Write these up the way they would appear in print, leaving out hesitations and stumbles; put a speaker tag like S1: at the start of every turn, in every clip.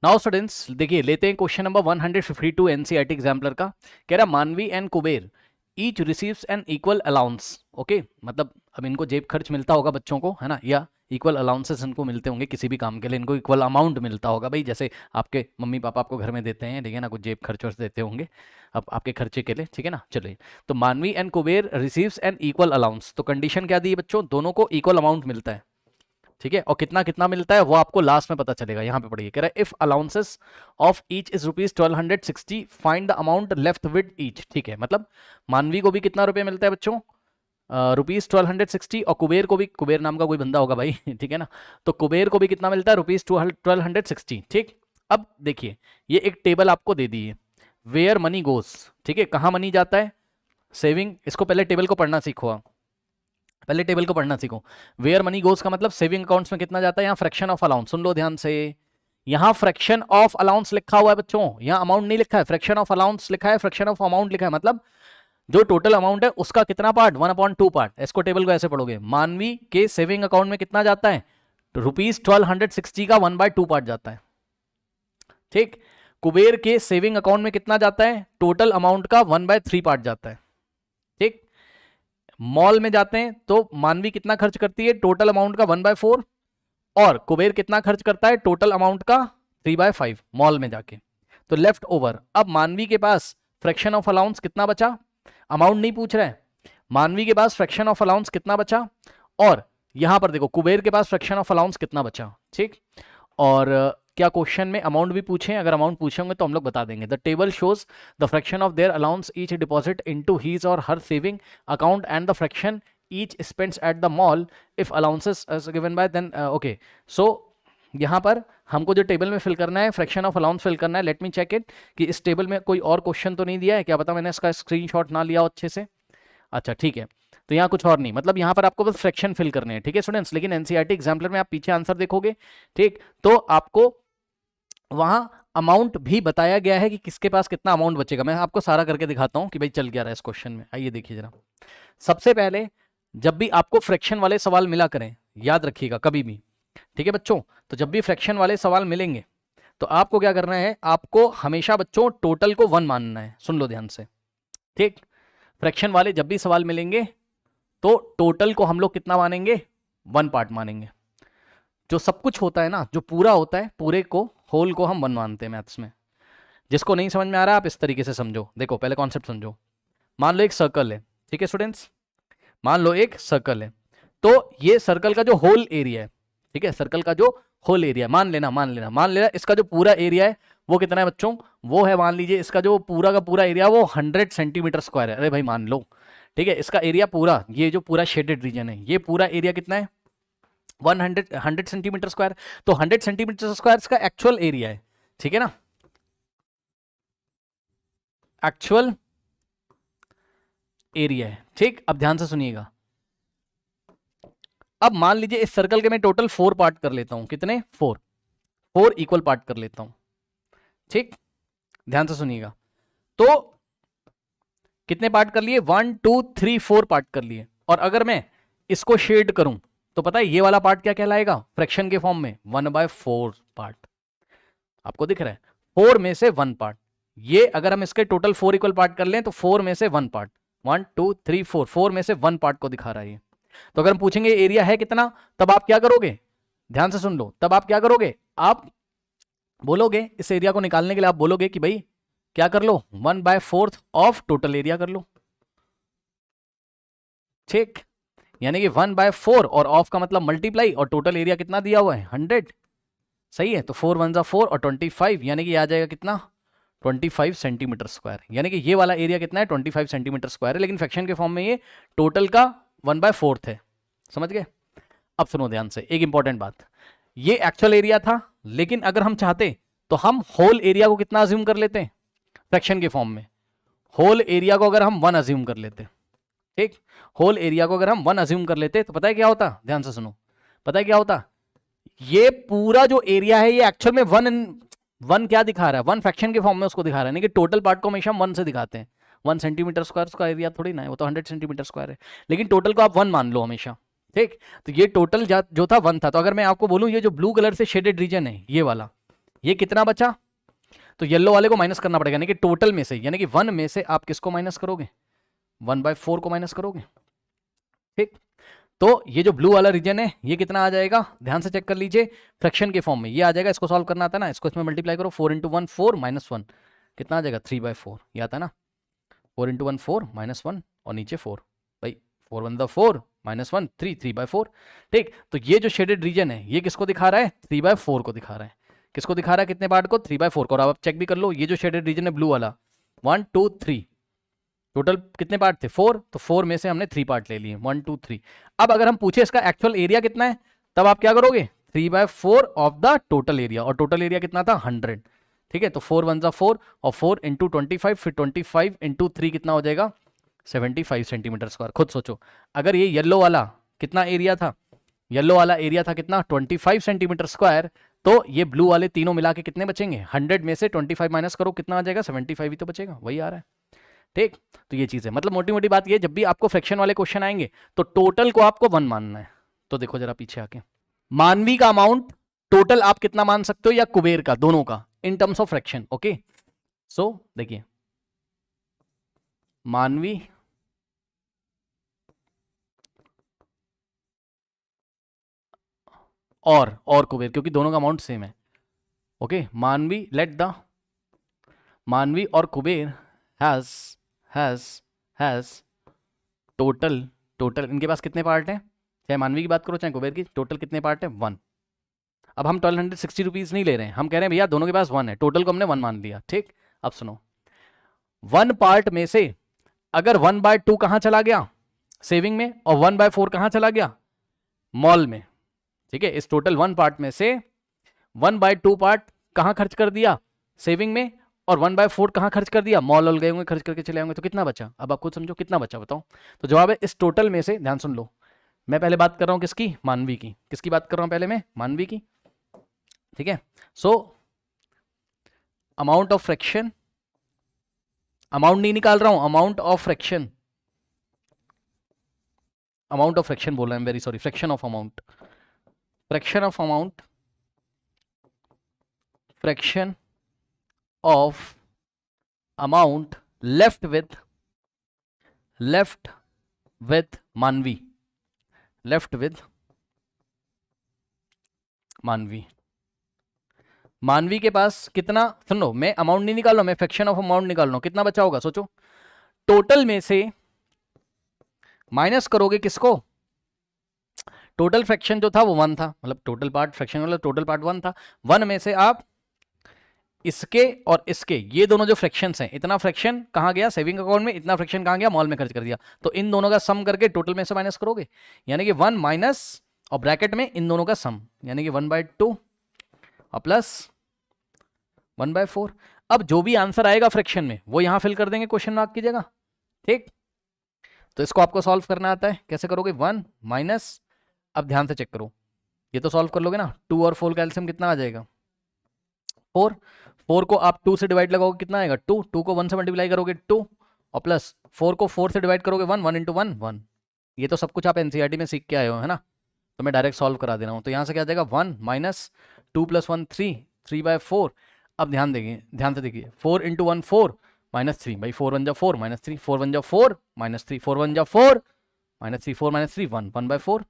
S1: Now students देखिए लेते हैं क्वेश्चन नंबर 152 एनसीईआरटी एग्जाम्पलर का। कह रहा मानवी and Kuber each receives N equal allowance. Okay, मतलब अब इनको जेब खर्च मिलता होगा बच्चों को, है ना, या इक्वल अलाउंसेस इनको मिलते होंगे किसी भी काम के लिए, इनको इक्वल अमाउंट मिलता होगा भाई, जैसे आपके मम्मी पापा आपको घर में देते हैं, ठीक है ना, कुछ जेब खर्च वर्च देते होंगे अब आपके खर्चे के लिए, ठीक है ना। चलिए, तो मानवी and Kuber receives N equal allowance, तो कंडीशन क्या दी है बच्चों, दोनों को इक्वल अमाउंट मिलता है, ठीक है। और कितना कितना मिलता है वो आपको लास्ट में पता चलेगा। यहां पे पढ़िए, कह रहा है if allowances of each is rupees 1260 find the amount left with each. ठीक है, मतलब मानवी को भी कितना रुपए मिलता है बच्चों, रुपीज 1260, और कुबेर को भी, कुबेर नाम का कोई बंदा होगा भाई ठीक है ना, तो कुबेर को भी कितना मिलता है, रुपीज 1260। ठीक, अब देखिए ये एक टेबल आपको दे दी है, वेयर मनी गोस, ठीक है, कहाँ मनी जाता है, सेविंग। इसको पहले टेबल को पढ़ना सीखो आप, पहले टेबल को पढ़ना सीखो। वेयर मनी गोज का मतलब सेविंग अकाउंट्स में कितना जाता है, यहाँ फ्रैक्शन ऑफ अलाउंस, सुन लो ध्यान से, यहाँ फ्रैक्शन ऑफ अलाउंस लिखा हुआ है बच्चों, यहाँ अमाउंट नहीं लिखा है, फ्रैक्शन ऑफ अलाउंस लिखा है, फ्रैक्शन ऑफ अमाउंट लिखा है, मतलब जो टोटल अमाउंट है उसका कितना पार्ट, 1/2 पार्ट। इसको टेबल को ऐसे पढ़ोगे, मानवी के सेविंग अकाउंट में कितना जाता है, रुपीज 1260 का 1/2 पार्ट जाता है। ठीक, कुबेर के सेविंग अकाउंट में कितना जाता है, टोटल अमाउंट का 1/3 पार्ट जाता है। ठीक, मॉल में जाते हैं तो मानवी कितना खर्च करती है, टोटल अमाउंट का 1/4, और कुबेर कितना खर्च करता है, टोटल अमाउंट का 3/5 मॉल में जाके। तो लेफ्ट ओवर, अब मानवी के पास फ्रैक्शन ऑफ अलाउंस कितना बचा, अमाउंट नहीं पूछ रहा है, मानवी के पास फ्रैक्शन ऑफ अलाउंस कितना बचा, और यहां पर देखो कुबेर के पास फ्रैक्शन ऑफ अलाउंस कितना बचा। ठीक, और क्या क्वेश्चन में अमाउंट भी पूछे, अगर अमाउंट पूछे होंगे तो हम लोग बता देंगे। The table shows the fraction of their allowance each deposit into his और her saving account and the fraction each spends at the mall if allowances given by them. Okay, so यहाँ पर हमको जो टेबल में fill करना है, fraction of allowance fill करना है। लेट मी चेक इट कि इस टेबल में कोई और क्वेश्चन तो नहीं दिया है, क्या पता मैंने इसका स्क्रीनशॉट ना लिया हो अच्छे से। अच्छा ठीक है, तो यहाँ कुछ और नहीं, मतलब यहाँ पर आपको बस फ्रैक्शन फिल करने हैं, ठीक है स्टूडेंट्स। लेकिन एनसीईआरटी एग्जाम्पलर में आप पीछे आंसर देखोगे, ठीक, तो आपको वहां अमाउंट भी बताया गया है कि किसके पास कितना अमाउंट बचेगा। मैं आपको सारा करके दिखाता हूं कि भाई चल क्या रहा है इस क्वेश्चन में। आइए देखिए जरा, सबसे पहले जब भी आपको फ्रैक्शन वाले सवाल मिला करें, याद रखिएगा कभी भी, ठीक है बच्चों, तो जब भी फ्रैक्शन वाले सवाल मिलेंगे तो आपको क्या करना है, आपको हमेशा बच्चों टोटल को 1 मानना है, सुन लो ध्यान से। ठीक, फ्रैक्शन वाले जब भी सवाल मिलेंगे तो टोटल को हम लोग कितना मानेंगे, 1 पार्ट मानेंगे। जो सब कुछ होता है ना, जो पूरा होता है, पूरे को, होल को हम 1 मानते हैं मैथ्स में। जिसको नहीं समझ में आ रहा आप इस तरीके से समझो, देखो पहले कॉन्सेप्ट समझो। मान लो एक सर्कल है, ठीक है स्टूडेंट्स, मान लो एक सर्कल है, तो ये सर्कल का जो होल एरिया है, ठीक है, सर्कल का जो होल एरिया, मान लेना इसका जो पूरा एरिया है वो कितना है बच्चों, वो है, मान लीजिए इसका जो पूरा का पूरा एरिया वो 100 सेंटीमीटर स्क्वायर है। अरे भाई मान लो, ठीक है, इसका एरिया पूरा, ये जो पूरा शेडेड रीजन है, ये पूरा एरिया कितना है, 100 सेंटीमीटर स्क्वायर। तो 100 सेंटीमीटर स्क्वायर का एक्चुअल एरिया है, ठीक है ना, एक्चुअल एरिया है। ठीक, अब ध्यान से सुनिएगा, अब मान लीजिए इस सर्कल के मैं टोटल 4 पार्ट कर लेता हूं, कितने, 4 इक्वल पार्ट कर लेता हूं। ठीक, ध्यान से सुनिएगा, तो कितने पार्ट कर लिए, 1 2 3 4 पार्ट कर लिए। और अगर मैं इसको शेड करूं तो पता है ये वाला पार्ट क्या कहलाएगा, फ्रैक्शन के फॉर्म में 1/4 पार्ट। आपको दिख रहा है, 4 में से 1 पार्ट। ये अगर हम इसके टोटल 4 इक्वल पार्ट कर लें तो 4 में से 1 पार्ट, 1 2 3 4 में से 1 पार्ट को दिखा रहा है ये। तो अगर हम पूछेंगे एरिया है कितना, तब आप क्या करोगे, ध्यान से सुन लो, तब आप क्या करोगे, आप बोलोगे इस एरिया को निकालने के लिए, आप बोलोगे कि भाई क्या कर लो, 1/4 ऑफ टोटल एरिया कर लो। ठीक, यानी कि 1/4 और ऑफ का मतलब मल्टीप्लाई, और टोटल एरिया कितना दिया हुआ है, 100, सही है। तो 4 1 जा 4 और 25, यानी कि आ जाएगा कितना, 25 सेंटीमीटर स्क्वायर। यानी कि ये वाला एरिया कितना है, 25 सेंटीमीटर स्क्वायर है, लेकिन फ्रैक्शन के फॉर्म में ये टोटल का 1/4 है। समझ गए। अब सुनो ध्यान से एक इंपॉर्टेंट बात, ये एक्चुअल एरिया था, लेकिन अगर हम चाहते तो हम होल एरिया को कितना अज्यूम कर लेते हैं, फ्रैक्शन के फॉर्म में होल एरिया को अगर हम 1 अज्यूम कर लेते, ठीक, होल एरिया को अगर हम 1 अज्यूम कर लेते तो पता है क्या होता, ध्यान से सुनो, पता है क्या होता, ये पूरा जो एरिया है ये एक्चुअल में 1 क्या दिखा रहा है, 1 फ्रैक्शन के फॉर्म में उसको दिखा रहा है, नहीं कि टोटल पार्ट को हमेशा 1 से दिखाते हैं। 1 सेंटीमीटर स्क्वायर का एरिया थोड़ी ना है, वो तो 100 सेंटीमीटर स्क्वायर है, लेकिन टोटल को आप 1 मान लो हमेशा। ठीक, तो ये टोटल जो था 1 था। तो अगर मैं आपको बोलूं ये जो ब्लू कलर से शेडेड रीजन है, ये वाला, ये कितना बचा, तो येलो वाले को माइनस करना पड़ेगा, यानी कि टोटल में से, यानी कि 1 में से आप किसको माइनस करोगे, 1/4 को माइनस करोगे। ठीक, तो ये जो ब्लू वाला रीजन है ये कितना आ जाएगा, ध्यान से चेक कर लीजिए, फ्रैक्शन के फॉर्म में ये आ जाएगा। इसको सॉल्व करना आता है ना, इसको इसमें मल्टीप्लाई करो, 4 × 1 4 -1 कितना आ जाएगा, 3/4, ये आता है ना, 4 × 1 4 -1 और नीचे 4, भाई 4 × 1 4 -1 3 3/4। ठीक, तो ये जो शेडेड रीजन है ये किसको दिखा रहा है, 3/4 को दिखा रहा है। किसको दिखा रहा है, कितने पार्ट को, 3/4 को। और आप चेक भी कर लो, ये जो शेडेड रीजन है ब्लू वाला, 1 2 3, टोटल कितने पार्ट थे, 4, तो 4 में से हमने 3 पार्ट ले लिए, 1 2 3। अब अगर हम पूछे इसका एक्चुअल एरिया कितना है, तब आप क्या करोगे, 3/4 ऑफ द टोटल एरिया, और टोटल एरिया कितना था, 100। ठीक है, तो 4 1 4 और 4 × 25, फिर 25 × 3 कितना हो जाएगा, 75 सेंटीमीटर स्क्वायर। खुद सोचो, अगर ये येलो वाला कितना एरिया था, येलो वाला एरिया था कितना, 25 सेंटीमीटर स्क्वायर, तो ये ब्लू वाले तीनों मिला के कितने बचेंगे, 100 में से 25 माइनस करो, कितना आ जाएगा, 75 ही तो बचेगा, वही आ रहा है। ठीक, तो ये चीज है, मतलब मोटी मोटी बात ये, जब भी आपको फ्रैक्शन वाले क्वेश्चन आएंगे तो टोटल को आपको 1 मानना है। तो देखो जरा पीछे आके, मानवी का अमाउंट टोटल आप कितना मान सकते हो, या कुबेर का, दोनों का, in terms of fraction. Okay, so देखिए, मानवी और कुबेर, क्योंकि दोनों का अमाउंट सेम है। Okay, Manvi, let the Manvi और कुबेर हैज टोटल इनके पास कितने पार्ट हैं, चाहे मानवी की बात करो चाहे कुबेर की, टोटल कितने पार्ट है, 1। अब हम 1260 रुपीज नहीं ले रहे हैं, हम कह रहे हैं भैया दोनों के पास 1 है, टोटल को हमने 1 मान लिया। ठीक, अब सुनो, 1 पार्ट में से अगर 1/2 कहां चला गया, सेविंग में, और 1/4 कहां चला गया, मॉल में। ठीक है, इस टोटल 1 पार्ट में से 1/2 पार्ट कहां खर्च कर दिया, सेविंग में, और 1/4 कहां खर्च कर दिया, मॉल गए होंगे, खर्च करके चले होंगे, तो कितना बचा, अब आप खुद समझो कितना बचा, बताओ। तो जवाब है इस टोटल में से, ध्यान सुन लो, मैं पहले बात कर रहा हूं किसकी, मानवी की, किसकी बात कर रहा हूं पहले मैं, मानवी की। ठीक है, so amount of fraction, amount नहीं निकाल रहा हूं, amount of fraction, amount of fraction बोल रहे हैं, very sorry, fraction of amount, fraction of amount, fraction of amount left with मानवी, लेफ्ट विथ मानवी। मानवी के पास कितना, सुनो, मैं अमाउंट नहीं निकाल रहा हूं, मैं फ्रैक्शन ऑफ अमाउंट निकाल रहा हूं, कितना बचा होगा, सोचो, टोटल में से माइनस करोगे किसको, टोटल फ्रैक्शन जो था वो 1 था, मतलब टोटल पार्ट फ्रैक्शन, मतलब टोटल पार्ट 1 था, 1 में से आप इसके और इसके, ये दोनों जो फ्रैक्शंस हैं, इतना फ्रैक्शन कहां गया, सेविंग अकाउंट में, इतना फ्रैक्शन कहां गया, मॉल में खर्च कर दिया, तो इन दोनों का सम करके टोटल में से माइनस करोगे, यानी कि 1 माइनस, और ब्रैकेट में इन दोनों का सम, यानी कि 1/2 और प्लस 1/4। अब जो भी आंसर आएगा फ्रैक्शन में वो यहां फिल कर देंगे क्वेश्चन मार्क की जगह। ठीक, तो इसको आपको सॉल्व करना आता है, कैसे करोगे, 1 माइनस, अब ध्यान से चेक करो, ये तो सॉल्व कर लोगे ना, 2 और 4 का एलसीएम कितना आ जाएगा, 4, 4 को आप 2 से डिवाइड लगाओगे कितना आएगा, 2, 2 को 1 से मल्टीप्लाई करोगे 2, और प्लस 4 को 4 से डिवाइड करोगे 1, 1 × 1 1। ये तो सब कुछ आप एनसीईआरटी में सीख के आए हो, है ना, तो मैं डायरेक्ट सॉल्व करा दे रहा हूँ। तो यहाँ से क्या आ जाएगा, 1 माइनस 2 + 1 3, 3/4। अब ध्यान देखिए, ध्यान से देखिए, 4 × 1 4 -3, भाई 4 1 4 -3, 4 1 4 -3, 4 1 4 -3, 4 -3 1, 1/4।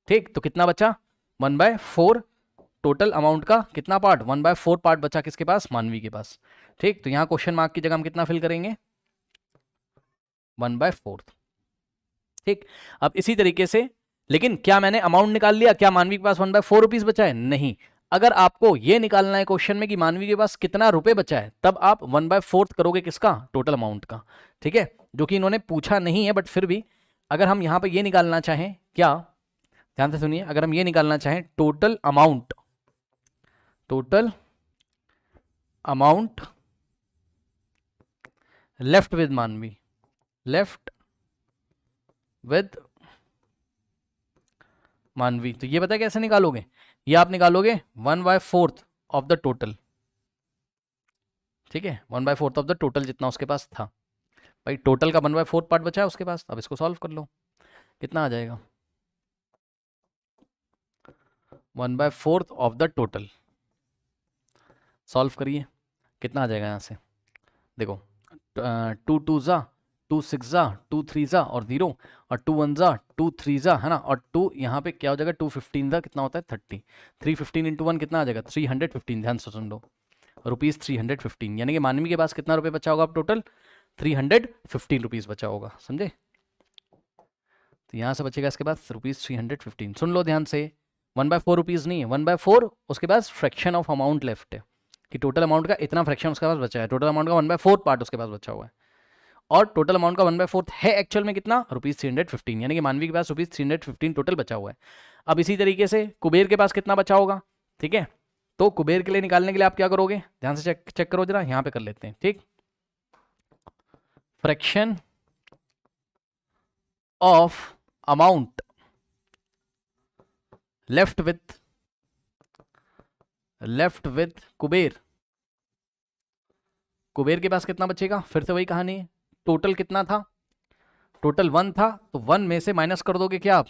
S1: ठीक, तो कितना बचा, 1/4, टोटल अमाउंट का कितना पार्ट, 1/4 पार्ट बचा किसके पास, मानवी के पास। ठीक, तो यहां क्वेश्चन मार्क की जगह हम कितना फिल करेंगे, 1/4। ठीक, अब इसी तरीके से, लेकिन क्या मैंने अमाउंट निकाल लिया, क्या मानवी के पास 1/4 रुपीज बचा है, नहीं। अगर आपको ये निकालना है क्वेश्चन में कि मानवी के पास कितना रुपए बचा है, तब आप 1/4 करोगे किसका, टोटल अमाउंट का। ठीक है, जो कि इन्होंने पूछा नहीं है, बट फिर भी अगर हम यहां पर ये निकालना चाहें, क्या, ध्यान से सुनिए, अगर हम ये निकालना चाहें टोटल अमाउंट लेफ्ट विद मानवी, लेफ्ट विद मानवी, तो ये पता है कैसे निकालोगे, ये आप निकालोगे 1/4 ऑफ द टोटल। ठीक है, 1/4 ऑफ द टोटल जितना उसके पास था, भाई टोटल का 1/4 पार्ट बचा है उसके पास। अब इसको सॉल्व कर लो, कितना आ जाएगा, 1/4 ऑफ द टोटल, सॉल्व करिए, कितना आ जाएगा यहाँ से, देखो 2 2 ज़ा 2 6 ज़ा 2 3 ज़ा और 0 और 2 1 ज़ा 2 3 ज़ा है ना, और 2 यहाँ पे क्या हो जाएगा 2 15 ज़ा कितना होता है 30, 315 इंटू 1 कितना आ जाएगा 315, ध्यान से सुन लो, रुपीज़ 315, यानी कि मानवी के पास कितना रुपये बचा होगा अब टोटल 315 रुपीज़ बचा होगा, समझे। तो यहाँ से बचेगा इसके बाद रुपीज़ 315, सुन लो ध्यान से, 1/4 रुपीज़ नहीं है, 1/4 उसके बाद फ्रैक्शन ऑफ अमाउंट लेफ्ट है, कि टोटल अमाउंट का इतना फ्रैक्शन उसके पास बचा है, टोटल अमाउंट का 1/4 पार्ट उसके पास बचा हुआ है, और टोटल अमाउंट का 1/4 है एक्चुअल में कितना रुपीज़ 315, यानी कि मानवी के पास रुपीज़ 315 टोटल बचा हुआ है। अब इसी तरीके से कुबेर के पास कितना बचा होगा, ठीक है, तो कुबेर के लिए निकालने के लिए आप क्या करोगे, ध्यान से चेक करो जरा, यहाँ पे कर लेते हैं, ठीक, fraction of amount left with Kuber, Kuber के पास कितना बचेगा, फिर से वही कहानी है, टोटल कितना था, टोटल 1 था, तो 1 में से माइनस कर दोगे क्या आप,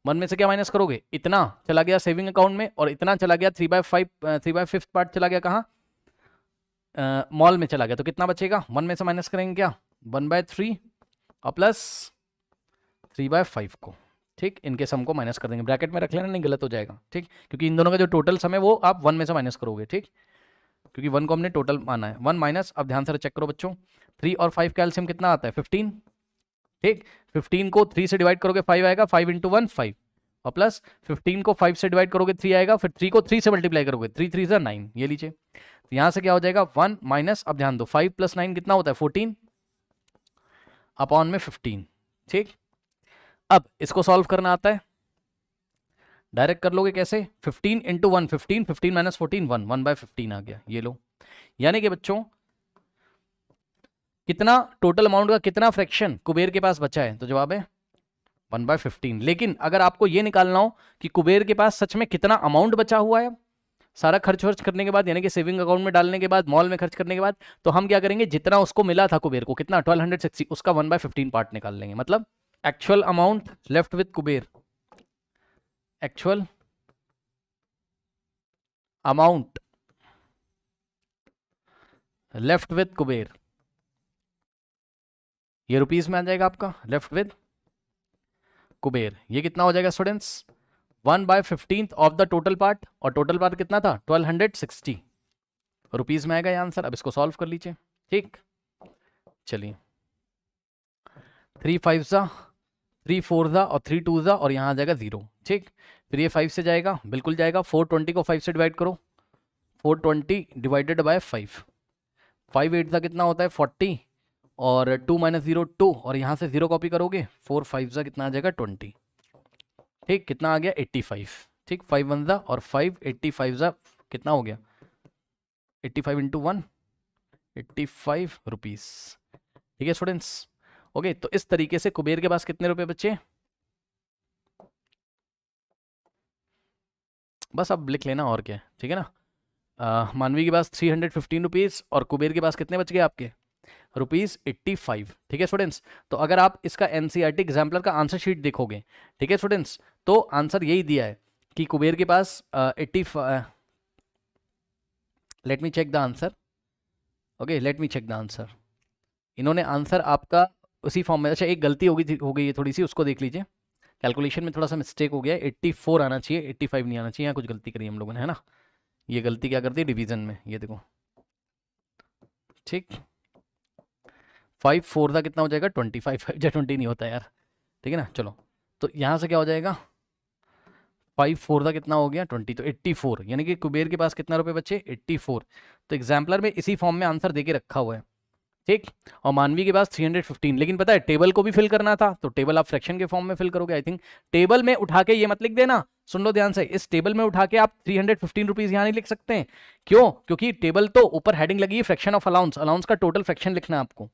S1: 1 में से क्या माइनस करोगे, इतना चला गया सेविंग अकाउंट में, और इतना चला गया 3/5 पार्ट चला गया कहाँ, मॉल में चला गया, तो कितना बचेगा, 1 में से माइनस करेंगे क्या 1/3 और प्लस 3/5 को, ठीक, इनके सम को माइनस कर देंगे, ब्रैकेट में रख लेना, नहीं गलत हो जाएगा, ठीक, क्योंकि इन दोनों का जो टोटल सम है वो आप 1 में से माइनस करोगे, ठीक, क्योंकि 1 को हमने टोटल माना है, 1 माइनस, अब ध्यान से चेक करो बच्चों, 3 और 5 का एलसीएम कितना आता है 15, ठीक, 15 को 3 से डिवाइड करोगे 5 आएगा, 5 इंटू 1 5, और प्लस 15 को 5 से डिवाइड करोगे 3 आएगा, फिर 3 को 3 से मल्टीप्लाई करोगे 3 3 ज़ा 9, ये लीजिए, तो यहाँ से क्या हो जाएगा 1 माइनस, अब ध्यान दो 5 + 9 कितना होता है 14 अपॉन में 15, ठीक, अब इसको सॉल्व करना आता है, डायरेक्ट कर लोगे कैसे, 15 इंटू 1 15, 15 माइनस 14 1, 1/15 आ गया, ये लो, यानी कि बच्चों कितना टोटल अमाउंट का कितना फ्रैक्शन कुबेर के पास बचा है, तो जवाब है 1/15, लेकिन अगर आपको ये निकालना हो कि कुबेर के पास सच में कितना अमाउंट बचा हुआ है सारा खर्च वर्च करने के बाद, यानी कि सेविंग अकाउंट में डालने के बाद, मॉल में खर्च करने के बाद, तो हम क्या करेंगे, जितना उसको मिला था कुबेर को कितना 1260, उसका 1/15 पार्ट निकाल लेंगे, मतलब actual amount left with Kuber, actual amount left with Kuber, ये रुपीस में आ जाएगा आपका लेफ्ट विथ कुबेर, ये कितना हो जाएगा students 1/15 of the total part, और टोटल पार्ट कितना था 1260 रुपीस में आएगा ये आंसर। अब इसको सॉल्व कर लीजिए, ठीक, चलिए 3 5 ज़ा 3 4 ज़ा और 3 2 ज़ा, और यहाँ आ जाएगा 0, ठीक, फिर ये 5 से जाएगा, बिल्कुल जाएगा, 420 को 5 से डिवाइड करो, 420 डिवाइडेड बाय 5, 5 8 ज़ा कितना होता है 40, और 2 - 0 2, और यहाँ से 0 कॉपी करोगे, 4 5 ज़ा कितना आ जाएगा 20, ठीक, कितना आ गया 85, ठीक, 5 1 ज़ा और 5 85 ज़ा कितना हो गया 85 इंटू 1 85 रुपीज़, ठीक है स्टूडेंट्स, ओके, तो इस तरीके से कुबेर के पास कितने रुपए बचे, बस अब लिख लेना और क्या है, ठीक है ना, मानवी के पास 315 रुपीज़ और कुबेर के पास कितने बच गए आपके रुपीज़ 85, ठीक है स्टूडेंट्स। तो अगर आप इसका एनसीईआरटी एग्जाम्पलर का आंसर शीट देखोगे, ठीक है स्टूडेंट्स, तो आंसर यही दिया है कि कुबेर के पास 85, let me check the answer, okay let me check the answer, इन्होंने आंसर आपका उसी फॉर्म में, अच्छा एक गलती हो गई है थोड़ी सी, उसको देख लीजिए, कैलकुलेशन में थोड़ा सा मिस्टेक हो गया है, 84 आना चाहिए 85 नहीं आना चाहिए, यहाँ कुछ गलती करी हम लोगों ने, है ना, ये गलती क्या करती है डिवीजन में, ये देखो, ठीक, 5 4 का कितना हो जाएगा 25, 5 जा 20 नहीं होता यार, ठीक है ना, चलो तो यहाँ से क्या हो जाएगा 5 4 का कितना हो गया 20, तो 84, यानी कि कुबेर के पास कितना रुपए बचे 84, तो एग्जाम्पलर में इसी फॉर्म में आंसर देके रखा हुआ है, ठीक, और मानवी के पास 315, लेकिन पता है टेबल को भी फिल करना था, तो टेबल आप फ्रैक्शन के फॉर्म में फिल करोगे, आई थिंक टेबल में उठा के ये मत लिख देना, सुन लो ध्यान से, इस टेबल में उठा के आप 315 रुपीज यहाँ नहीं लिख सकते हैं, क्यों, क्योंकि टेबल तो ऊपर हेडिंग लगी है फ्रैक्शन ऑफ अलाउंस, अलाउंस का टोटल फ्रैक्शन लिखना है आपको,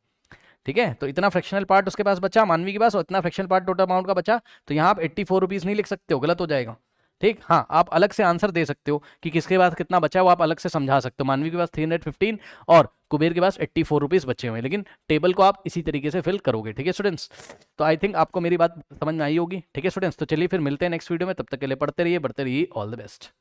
S1: ठीक है, तो इतना फ्रैक्शनल पार्ट उसके पास बचा मानवी के पास, और इतना फ्रैक्शनल पार्ट टोटल अमाउंट का बचा, तो यहाँ आप 84 रुपीज नहीं लिख सकते हो, गलत हो जाएगा, ठीक, हाँ आप अलग से आंसर दे सकते हो कि किसके पास कितना बचा, वो आप अलग से समझा सकते हो, मानवी के पास 315 और कुबेर के पास 84 रुपीज बचे हुए हैं, लेकिन टेबल को आप इसी तरीके से फिल करोगे, ठीक है स्टूडेंट्स। तो आई थिंक आपको मेरी बात समझ में आई होगी, ठीक है स्टूडेंट्स, तो चलिए फिर मिलते हैं नेक्स्ट वीडियो में, तब तक के लिए पढ़ते रहिए, बढ़ते रहिए, ऑल द बेस्ट।